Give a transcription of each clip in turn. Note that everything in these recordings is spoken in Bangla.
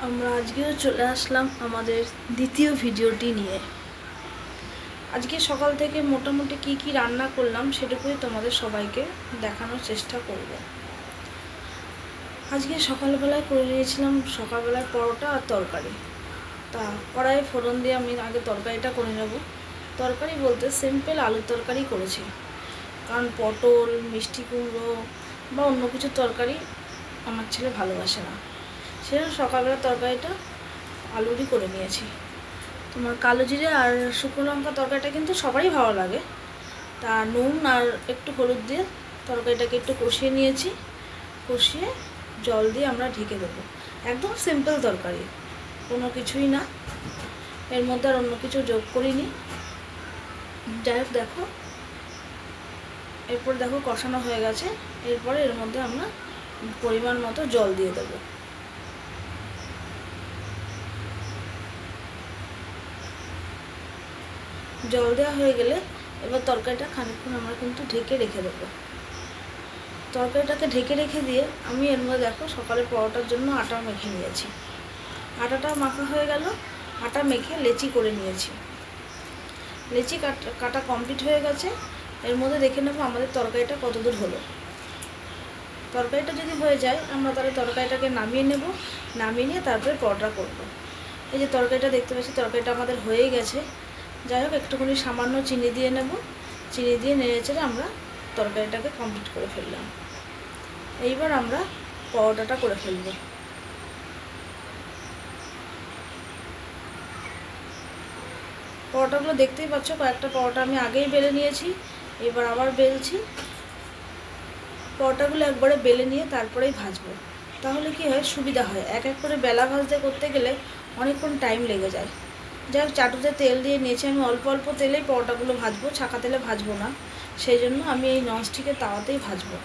আমরা আজকেও চলে আসলাম আমাদের দ্বিতীয় ভিডিওটি নিয়ে। আজকে সকাল থেকে মোটামুটি কি রান্না করলাম সেটুকুই তোমাদের সবাইকে দেখানোর চেষ্টা করব। আজকে সকালবেলায় করে নিয়েছিলাম সকালবেলায় পরোটা আর তরকারি। তা কড়াইয়ে ফোড়ন দিয়ে আমি আগে তরকারিটা করে নেব। তরকারি বলতে সিম্পল আলুর তরকারি করেছি, কারণ পটল, মিষ্টি কুমড়ো বা অন্য কিছু তরকারি আমার ছেলে ভালোবাসে না। সেজন্য সকালবেলা তরকারিটা আলুরই করে নিয়েছি। তোমার কালো জিরে আর শুকনো লঙ্কা তরকারিটা কিন্তু সবারই ভালো লাগে। তা নুন আর একটু হলুদ দিয়ে তরকারিটাকে একটু কষিয়ে নিয়েছি। কষিয়ে জল দিয়ে আমরা ঢেকে দেবো। একদম সিম্পল তরকারি, কোনো কিছুই না, এর মধ্যে আর অন্য কিছু যোগ করিনি। যাই হোক, দেখো এরপর দেখো কষানো হয়ে গেছে। এরপরে এর মধ্যে আমরা পরিমাণ মতো জল দিয়ে দেবো। জল দেওয়া হয়ে গেলে এবার তরকারিটা খানিকক্ষণ আমরা কিন্তু ঢেকে রেখে দেবো। তরকারিটাকে ঢেকে রেখে দিয়ে আমি এর মধ্যে দেখো সকালে পরোটার জন্য আটা মেখে নিয়েছি। আটাটা মাখা হয়ে গেল, আটা মেখে লেচি করে নিয়েছি। লেচি কাটা কমপ্লিট হয়ে গেছে। এর মধ্যে দেখে নেবো আমাদের তরকারিটা কতদূর হলো। তরকারিটা যদি হয়ে যায় আমরা তাহলে তরকারিটাকে নামিয়ে নেব। নামিয়ে নিয়ে তারপরে পরোটা করব। এই যে তরকারিটা দেখতে পাচ্ছি, তরকারিটা আমাদের হয়েই গেছে। যাই হোক, একটুখানি সামান্য চিনি দিয়ে নেব। চিনি দিয়ে নেড়ে চেড়ে আমরা তরকারিটাকে কমপ্লিট করে ফেললাম। এইবার আমরা পরোটাটা করে ফেলব। পরোটাগুলো দেখতেই পাচ্ছ, কয়েকটা পরোটা আমি আগেই বেলে নিয়েছি, এবার আবার বেলছি। পরোটাগুলো একবারে বেলে নিয়ে তারপরেই ভাজবো, তাহলে কি হয়, সুবিধা হয়। এক এক করে বেলা ভাজতে করতে গেলে অনেকক্ষণ টাইম লেগে যায়। যাই হোক, চাটুতে তেল দিয়ে নিয়েছি আমি। অল্প অল্প তেলেই পরোটাগুলো ভাজবো, ছাকা তেলে ভাজবো না। সেই জন্য আমি এই ননস্টিকের তাওয়াতেই ভাজবো।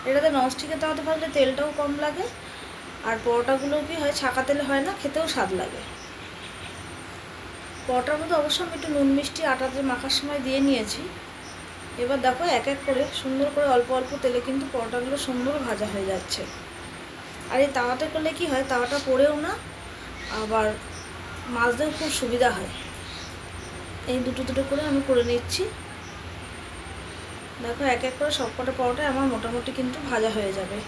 এটাতে ননস্টিকের তাওয়াতে ভাজলে তেলটাও কম লাগে, আর পরোটাগুলো কি হয়, ছাকা তেলে হয় না, খেতেও স্বাদ লাগে। পরোটার মধ্যে অবশ্য আমি একটু নুন মিষ্টি আটাতে মাখার সময় দিয়ে নিয়েছি। এবার দেখো এক এক করে সুন্দর করে অল্প অল্প তেলে কিন্তু পরোটাগুলো সুন্দর ভাজা হয়ে যাচ্ছে। আর এই তাওয়াতে করলে কি হয়, তাওয়াটা পড়েও না, আবার মাছতেও খুব সুবিধা হয়। এই দুটো দুটো করে আমি করে নিচ্ছি। দেখো এক এক করে সবকটা পরোটাই আমার মোটামুটি কিন্তু ভাজা হয়ে যাবে।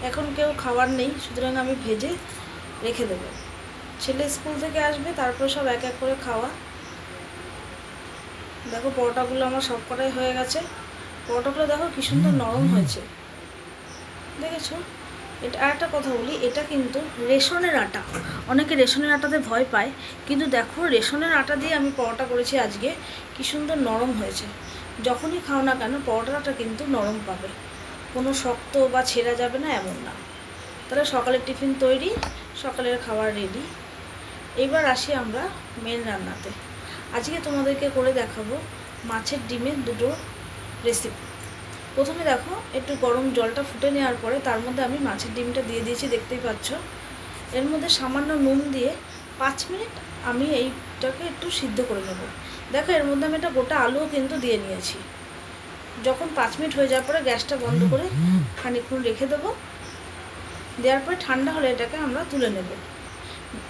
এখন কেউ খাবার নেই, সুতরাং আমি ভেজে রেখে দেবো। ছেলে স্কুল থেকে আসবে, তারপরে সব এক এক করে খাওয়া। দেখো পরোটাগুলো আমার সবকটাই হয়ে গেছে। পরোটাগুলো দেখো কি সুন্দর নরম হয়েছে, দেখেছো? এটা আর একটা কথা বলি, এটা কিন্তু রেশনের আটা। অনেকে রেশনের আটাতে ভয় পায়, কিন্তু দেখো রেশনের আটা দিয়ে আমি পরোটা করেছি আজকে, কি সুন্দর নরম হয়েছে। যখনই খাও না কেন পরোটাটা কিন্তু নরম পাবে, কোনো শক্ত বা ছেঁড়া যাবে না এমন না। তাহলে সকালের টিফিন তৈরি, সকালের খাবার রেডি। এবার আসি আমরা মেন রান্নাতে। আজকে তোমাদেরকে করে দেখাবো মাছের ডিমের দুটো রেসিপি। প্রথমে দেখো একটু গরম জলটা ফুটে নেওয়ার পরে তার মধ্যে আমি মাছের ডিমটা দিয়ে দিয়েছি, দেখতেই পাচ্ছ। এর মধ্যে সামান্য নুন দিয়ে 5 মিনিট আমি এইটাকে একটু সিদ্ধ করে নেব। দেখো এর মধ্যে আমি একটা গোটা আলুও কিন্তু দিয়ে নিয়েছি। যখন 5 মিনিট হয়ে যাওয়ার পরে গ্যাসটা বন্ধ করে খানিকক্ষণ রেখে দেবো। দেওয়ার পরে ঠান্ডা হলে এটাকে আমরা তুলে নেব।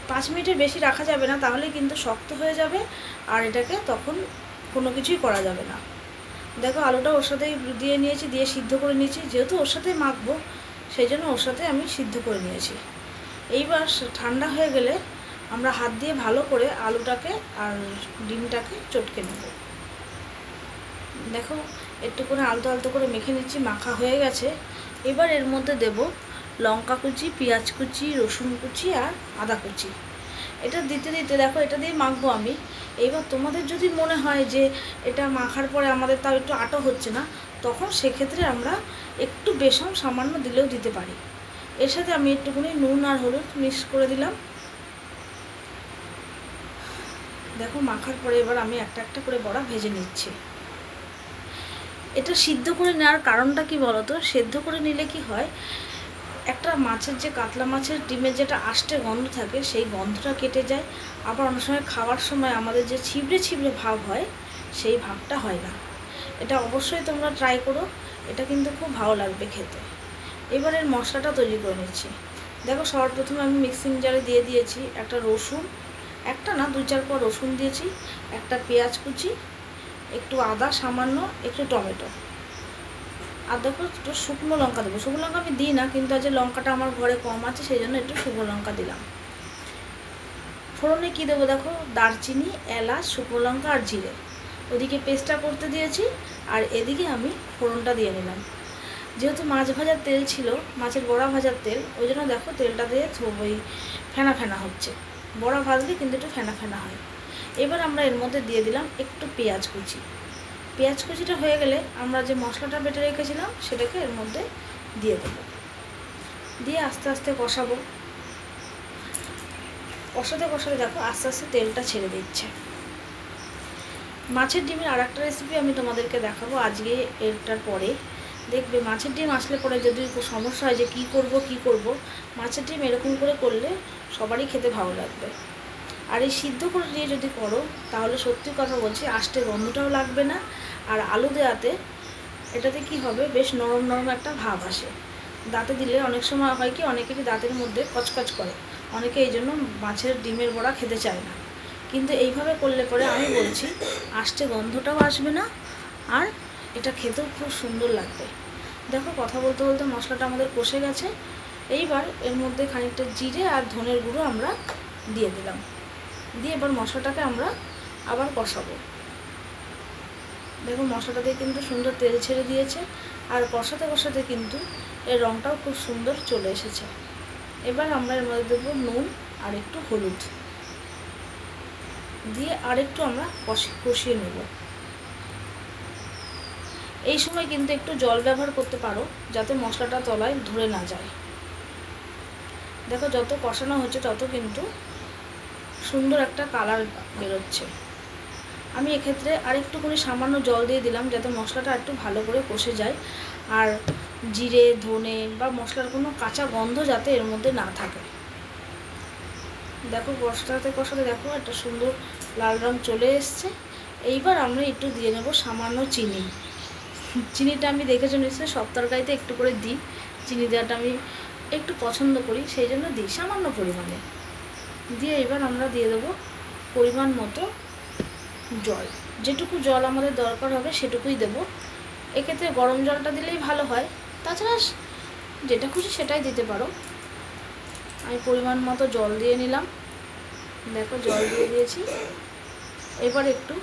5 মিনিটের বেশি রাখা যাবে না, তাহলে কিন্তু শক্ত হয়ে যাবে, আর এটাকে তখন কোনো কিছুই করা যাবে না। দেখো আলুটা ওর সাথেই দিয়ে নিয়েছি, দিয়ে সিদ্ধ করে নিয়েছি। যেহেতু ওর সাথে মাখবো, সেই জন্য ওর সাথে আমি সিদ্ধ করে নিয়েছি। এইবার ঠান্ডা হয়ে গেলে আমরা হাত দিয়ে ভালো করে আলুটাকে আর ডিমটাকে চটকে নেব। দেখো একটু করে আলতো আলতো করে মেখে নিচ্ছি, মাখা হয়ে গেছে। এবার এর মধ্যে দেব লঙ্কা কুচি, পেঁয়াজ কুচি, রসুন কুচি আর আদা কুচি। এটা দিতে দিতে দেখো এটা দিয়ে মাখবো আমি। এইবার তোমাদের যদি মনে হয় যে এটা মাখার পরে আমাদের তাও একটু আটো হচ্ছে না, তখন সেক্ষেত্রে আমরা একটু বেসন সামান্য দিলেও দিতে পারি। এর সাথে আমি একটুখানি নুন আর হলুদ মিক্স করে দিলাম। দেখো মাখার পরে এবার আমি একটা একটা করে বড়া ভেজে নিচ্ছি। এটা সিদ্ধ করে নেওয়ার কারণটা কি বলতো, সেদ্ধ করে নিলে কি হয়, একটা মাছের যে কাতলা মাছের ডিমের যেটা আষ্টে গন্ধ থাকে, সেই গন্ধটা কেটে যায়। আবার অনেক সময় খাওয়ার সময় আমাদের যে ছিবড়ে ছিবড়ে ভাব হয়, সেই ভাবটা হয় না। এটা অবশ্যই তোমরা ট্রাই করো, এটা কিন্তু খুব ভালো লাগবে খেতে। এবার এর মশলাটা তৈরি করে নিচ্ছি। দেখো সবার প্রথমে আমি মিক্সিং জারে দিয়ে দিয়েছি একটা রসুন, একটা না 2-4 কোয়া রসুন দিয়েছি, একটা পেঁয়াজ কুচি, একটু আদা সামান্য, একটু টমেটো, আর দেখো একটু শুকনো লঙ্কা দেবো। শুকনো লঙ্কা আমি দিই না, কিন্তু আজ লঙ্কাটা আমার ঘরে কম আছে সেই জন্য একটু শুকনো লঙ্কা দিলাম। ফোড়নে কী দেবো দেখো, দারচিনি, এলাচ, শুকনো লঙ্কা আর জিরে। ওদিকে পেস্টটা করতে দিয়েছি আর এদিকে আমি ফোড়নটা দিয়ে নিলাম। যেহেতু মাছ ভাজার তেল ছিল, মাছের বড়া ভাজার তেল, ওই জন্য দেখো তেলটা দিয়ে ওই ফেনা ফেনা হচ্ছে। বড়া ভাজলে কিন্তু একটু ফেনা ফেনা হয়। এবার আমরা এর মধ্যে দিয়ে দিলাম একটু পেঁয়াজ কুচি। পেঁয়াজ কুচিটা হয়ে গেলে আমরা যে মশলাটা বেটে রেখেছিলাম সেটাকে এর মধ্যে দিয়ে দেবো, দিয়ে আস্তে আস্তে কষাবো। কষাতে কষাতে দেখো আস্তে আস্তে তেলটা ছেড়ে দিচ্ছে। মাছের ডিমের আর একটা রেসিপি আমি তোমাদেরকে দেখাবো আজকে, এরটার পরে দেখবে মাছের ডিম আসলে পরে যদি সমস্যা হয় যে কী করব, মাছের ডিম এরকম করে করলে সবারই খেতে ভালো লাগবে। আর এই সিদ্ধ করে দিয়ে যদি করো তাহলে সত্যি কথা বলছি আষ্টে গন্ধটাও লাগবে না, আর আলু দেওয়াতে এটাতে কি হবে, বেশ নরম নরম একটা ভাব আসে। দাঁতে দিলে অনেক সময় হয় কি, অনেকেরই দাঁতের মধ্যে কচকচ করে, অনেকে এই জন্য মাছের ডিমের বড়া খেতে চায় না। কিন্তু এইভাবে করলে পরে আমি বলছি আষ্টে গন্ধটাও আসবে না, আর এটা খেতেও খুব সুন্দর লাগবে। দেখো কথা বলতে বলতে মশলাটা আমাদের কষে গেছে। এইবার এর মধ্যে খানিকটা জিরে আর ধনের গুঁড়ো আমরা দিয়ে দিলাম, দিয়ে এবার মশলাটাকে আমরা আবার কষাবো। দেখো মশলাটা দিয়ে কিন্তু সুন্দর তেল ছেড়ে দিয়েছে, আর কষাতে কষাতে কিন্তু এর রঙটাও খুব সুন্দর চলে এসেছে। এবার আমরা এর মধ্যে দেবো নুন আর একটু হলুদ দিয়ে আরেকটু আমরা কষিয়ে নেব। এই সময় কিন্তু একটু জল ব্যবহার করতে পারো যাতে মশলাটা তলায় ধরে না যায়। দেখো যত কষানো হচ্ছে তত কিন্তু সুন্দর একটা কালার বেরোচ্ছে। আমি এক্ষেত্রে আরেকটুখানি সামান্য জল দিয়ে দিলাম যাতে মশলাটা একটু ভালো করে কষে যায়, আর জিরে ধনে বা মশলার কোনো কাঁচা গন্ধ যাতে এর মধ্যে না থাকে। দেখো কষাতে কষাতে দেখো একটা সুন্দর লাল রঙ চলে এসছে। এইবার আমরা একটু দিয়ে নেব সামান্য চিনি। চিনিটা আমি দেখেছো নিশ্চয়ই সব তরকারিতে একটু করে দিই, চিনি দেওয়াটা আমি একটু পছন্দ করি সেই জন্য দিই সামান্য পরিমাণে। দিয়ে এবার আমরা দিয়ে দেবো পরিমাণ মতো জল, যেটুকু জল আমাদের দরকার হবে সেটুকুই দেবো। এক্ষেত্রে গরম জলটা দিলেই ভালো হয়, তাছাড়া যেটা খুশি সেটাই দিতে পারো। আমি পরিমাণ মতো জল দিয়ে নিলাম, দেখো জল দিয়ে দিয়েছি। এবার একটু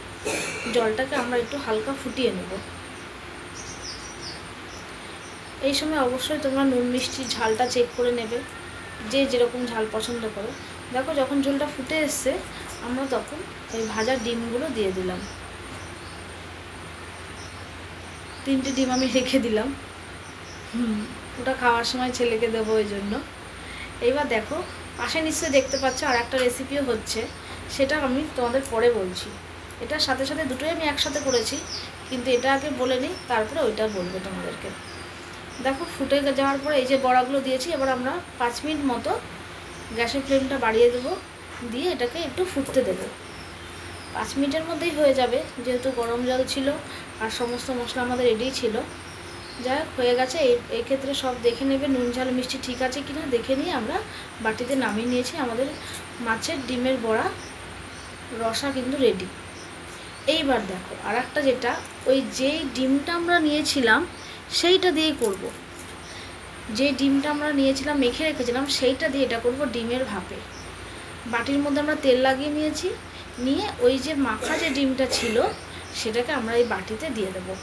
জলটাকে আমরা একটু হালকা ফুটিয়ে নেব। এই সময় অবশ্যই তোমরা নুন মিষ্টির ঝালটা চেক করে নেবে, যে যেরকম ঝাল পছন্দ করো। দেখো যখন ঝোলটা ফুটে এসছে আমরা তখন ওই ভাজা ডিমগুলো দিয়ে দিলাম। 3টে ডিম আমি রেখে দিলাম, ওটা খাওয়ার সময় ছেলেকে দেবো ওই জন্য। এইবার দেখো পাশে নিশ্চয়ই দেখতে পাচ্ছ আর একটা রেসিপিও হচ্ছে, সেটা আমি তোমাদের পরে বলছি। এটার সাথে সাথে দুটোই আমি একসাথে করেছি, কিন্তু এটা আগে বলে নিই তারপরে ওইটা বলবো তোমাদেরকে। দেখো ফুটে যাওয়ার পরে এই যে বড়াগুলো দিয়েছি, এবার আমরা 5 মিনিট মতো গ্যাসের ফ্লেমটা বাড়িয়ে দেবো, দিয়ে এটাকে একটু ফুটতে দেবো। 5 মিনিটের মধ্যেই হয়ে যাবে, যেহেতু গরম জল ছিল আর সমস্ত মশলা আমাদের রেডিই ছিল। যাই হোক হয়ে গেছে। এই ক্ষেত্রে সব দেখে নেবে নুন ঝাল মিষ্টি ঠিক আছে কিনা, দেখে নিয়ে আমরা বাটিতে নামিয়ে নিয়েছি। আমাদের মাছের ডিমের বড়া রসা কিন্তু রেডি। এইবার দেখো আর একটা, যেটা ওই যেই ডিমটা আমরা নিয়েছিলাম সেইটা দিয়েই করব। যে ডিমটা আমরা নিয়েছিলাম মেখে রেখেছিলাম সেইটা দিয়ে এটা করব ডিমের ভাপে। বাটির মধ্যে আমরা তেল লাগিয়ে নিয়েছি, নিয়ে ওই যে মাখা যে ডিমটা ছিল সেটাকে আমরা এই বাটিতে দিয়ে দেবো।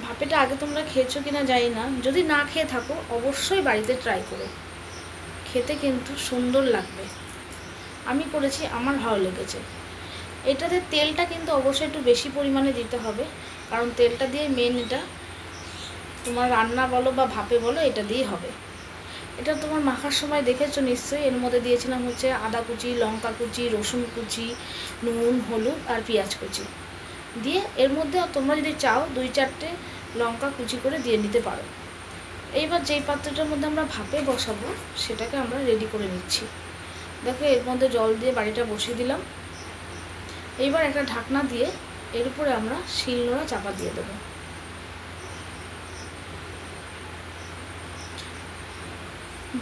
ভাপেটা আগে তোমরা খেয়েছো কিনা জানি না, যদি না খেয়ে থাকো অবশ্যই বাড়িতে ট্রাই করো, খেতে কিন্তু সুন্দর লাগবে। আমি করেছি, আমার ভালো লেগেছে। এটাতে তেলটা কিন্তু অবশ্যই একটু বেশি পরিমাণে দিতে হবে, কারণ তেলটা দিয়ে মেন, এটা তোমার রান্না বলো বা ভাপে বলো এটা দিয়েই হবে। এটা তোমার মাখার সময় দেখেছো নিশ্চয়ই, এর মধ্যে দিয়েছিলাম হচ্ছে আদা কুচি, লঙ্কা কুচি, রসুন কুচি, নুন হলুদ আর পেঁয়াজ কুচি দিয়ে, এর মধ্যে তোমরা যদি চাও 2-4টে লঙ্কা কুচি করে দিয়ে নিতে পারো। এইবার যেই পাত্রটার মধ্যে আমরা ভাপে বসাবো সেটাকে আমরা রেডি করে নিচ্ছি। দেখো এর মধ্যে জল দিয়ে বাড়িটা বসিয়ে দিলাম। এইবার একটা ঢাকনা দিয়ে এর উপরে আমরা শিলনোড়া চাপা দিয়ে দেবো।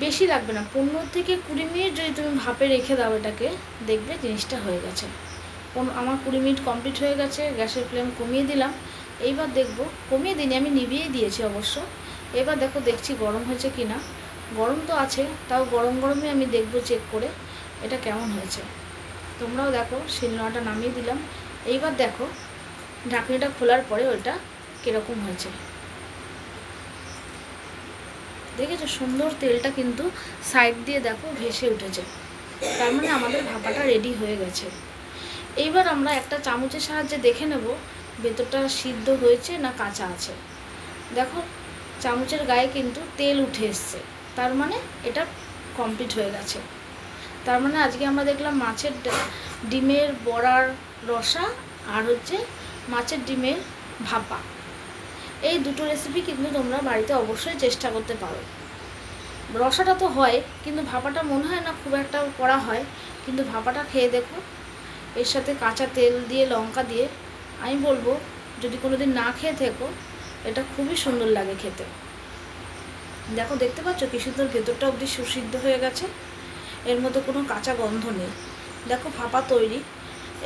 বেশি লাগবে না, 15 থেকে 20 মিনিট যদি তুমি ভাপে রেখে দাও এটাকে, দেখবে জিনিসটা হয়ে গেছে। আমার 20 মিনিট কমপ্লিট হয়ে গেছে, গ্যাসের ফ্লেম কমিয়ে দিলাম। এইবার দেখব, কমিয়ে দিইনি, আমি নিভিয়েই দিয়েছি অবশ্য। এবার দেখছি গরম হয়েছে কি না। গরম তো আছে, তাও গরম গরমে আমি দেখব চেক করে এটা কেমন হয়েছে। তোমরাও দেখো, শিলনোড়াটা নামিয়ে দিলাম। এইবার দেখো ঢাকনিটা খোলার পরে ওটা কীরকম হয়েছে। দেখেছো সুন্দর তেলটা কিন্তু সাইড দিয়ে দেখো ভেসে উঠেছে, তার মানে আমাদের ভাপাটা রেডি হয়ে গেছে। এইবার আমরা একটা চামচের সাহায্যে দেখে নেব ভেতরটা সিদ্ধ হয়েছে না কাঁচা আছে। দেখো চামচের গায়ে কিন্তু তেল উঠে এসছে, তার মানে এটা কমপ্লিট হয়ে গেছে। তার মানে আজকে আমরা দেখলাম মাছের ডিমের বড়ার রসা আর হচ্ছে মাছের ডিমের ভাপা। এই দুটো রেসিপি কিন্তু তোমরা বাড়িতে অবশ্যই চেষ্টা করতে পারো। রসাটা তো হয়, কিন্তু ভাপাটা মনে হয় না খুব একটা করা হয়, কিন্তু ভাপাটা খেয়ে দেখো। এর সাথে কাঁচা তেল দিয়ে লঙ্কা দিয়ে, আমি বলবো যদি কোনো দিন না খেয়ে থেকো, এটা খুবই সুন্দর লাগে খেতে। দেখো দেখতে পাচ্ছ কি সুন্দর ভেতরটা অবধি সুসিদ্ধ হয়ে গেছে, এর মধ্যে কোনো কাঁচা গন্ধ নেই। দেখো ভাপা তৈরি।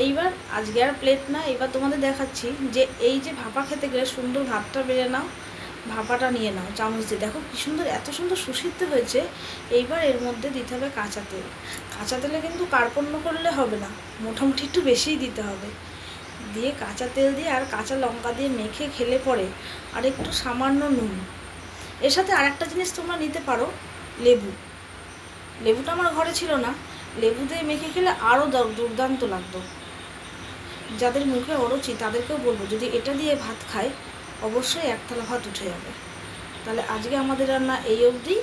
এইবার আজকে আর প্লেট না, এবার তোমাদের দেখাচ্ছি যে এই যে ভাপা খেতে গেলে সুন্দর ভাতটা বেড়ে নাও, ভাপাটা নিয়ে নাও চামচ দিয়ে। দেখো কী সুন্দর, এত সুন্দর সুসিদ্ধ হয়েছে। এইবার এর মধ্যে দিতে হবে কাঁচা তেল। কাঁচা তেলে কিন্তু কার্পণ্য করলে হবে না, মোটামুটি একটু বেশিই দিতে হবে। দিয়ে কাঁচা তেল দিয়ে আর কাঁচা লঙ্কা দিয়ে মেখে খেলে পরে আর একটু সামান্য নুন। এর সাথে আর একটা জিনিস তোমরা নিতে পারো, লেবু। লেবুটা আমার ঘরে ছিল না, লেবু দিয়ে মেখে খেলে আরও দুর্দান্ত লাগতো। যাদের মুখে অরুচি তাদেরকেও বলবো যদি এটা দিয়ে ভাত খায় অবশ্যই এক থালা ভাত উঠে যাবে। তাহলে আজকে আমাদের রান্না এই অবধি।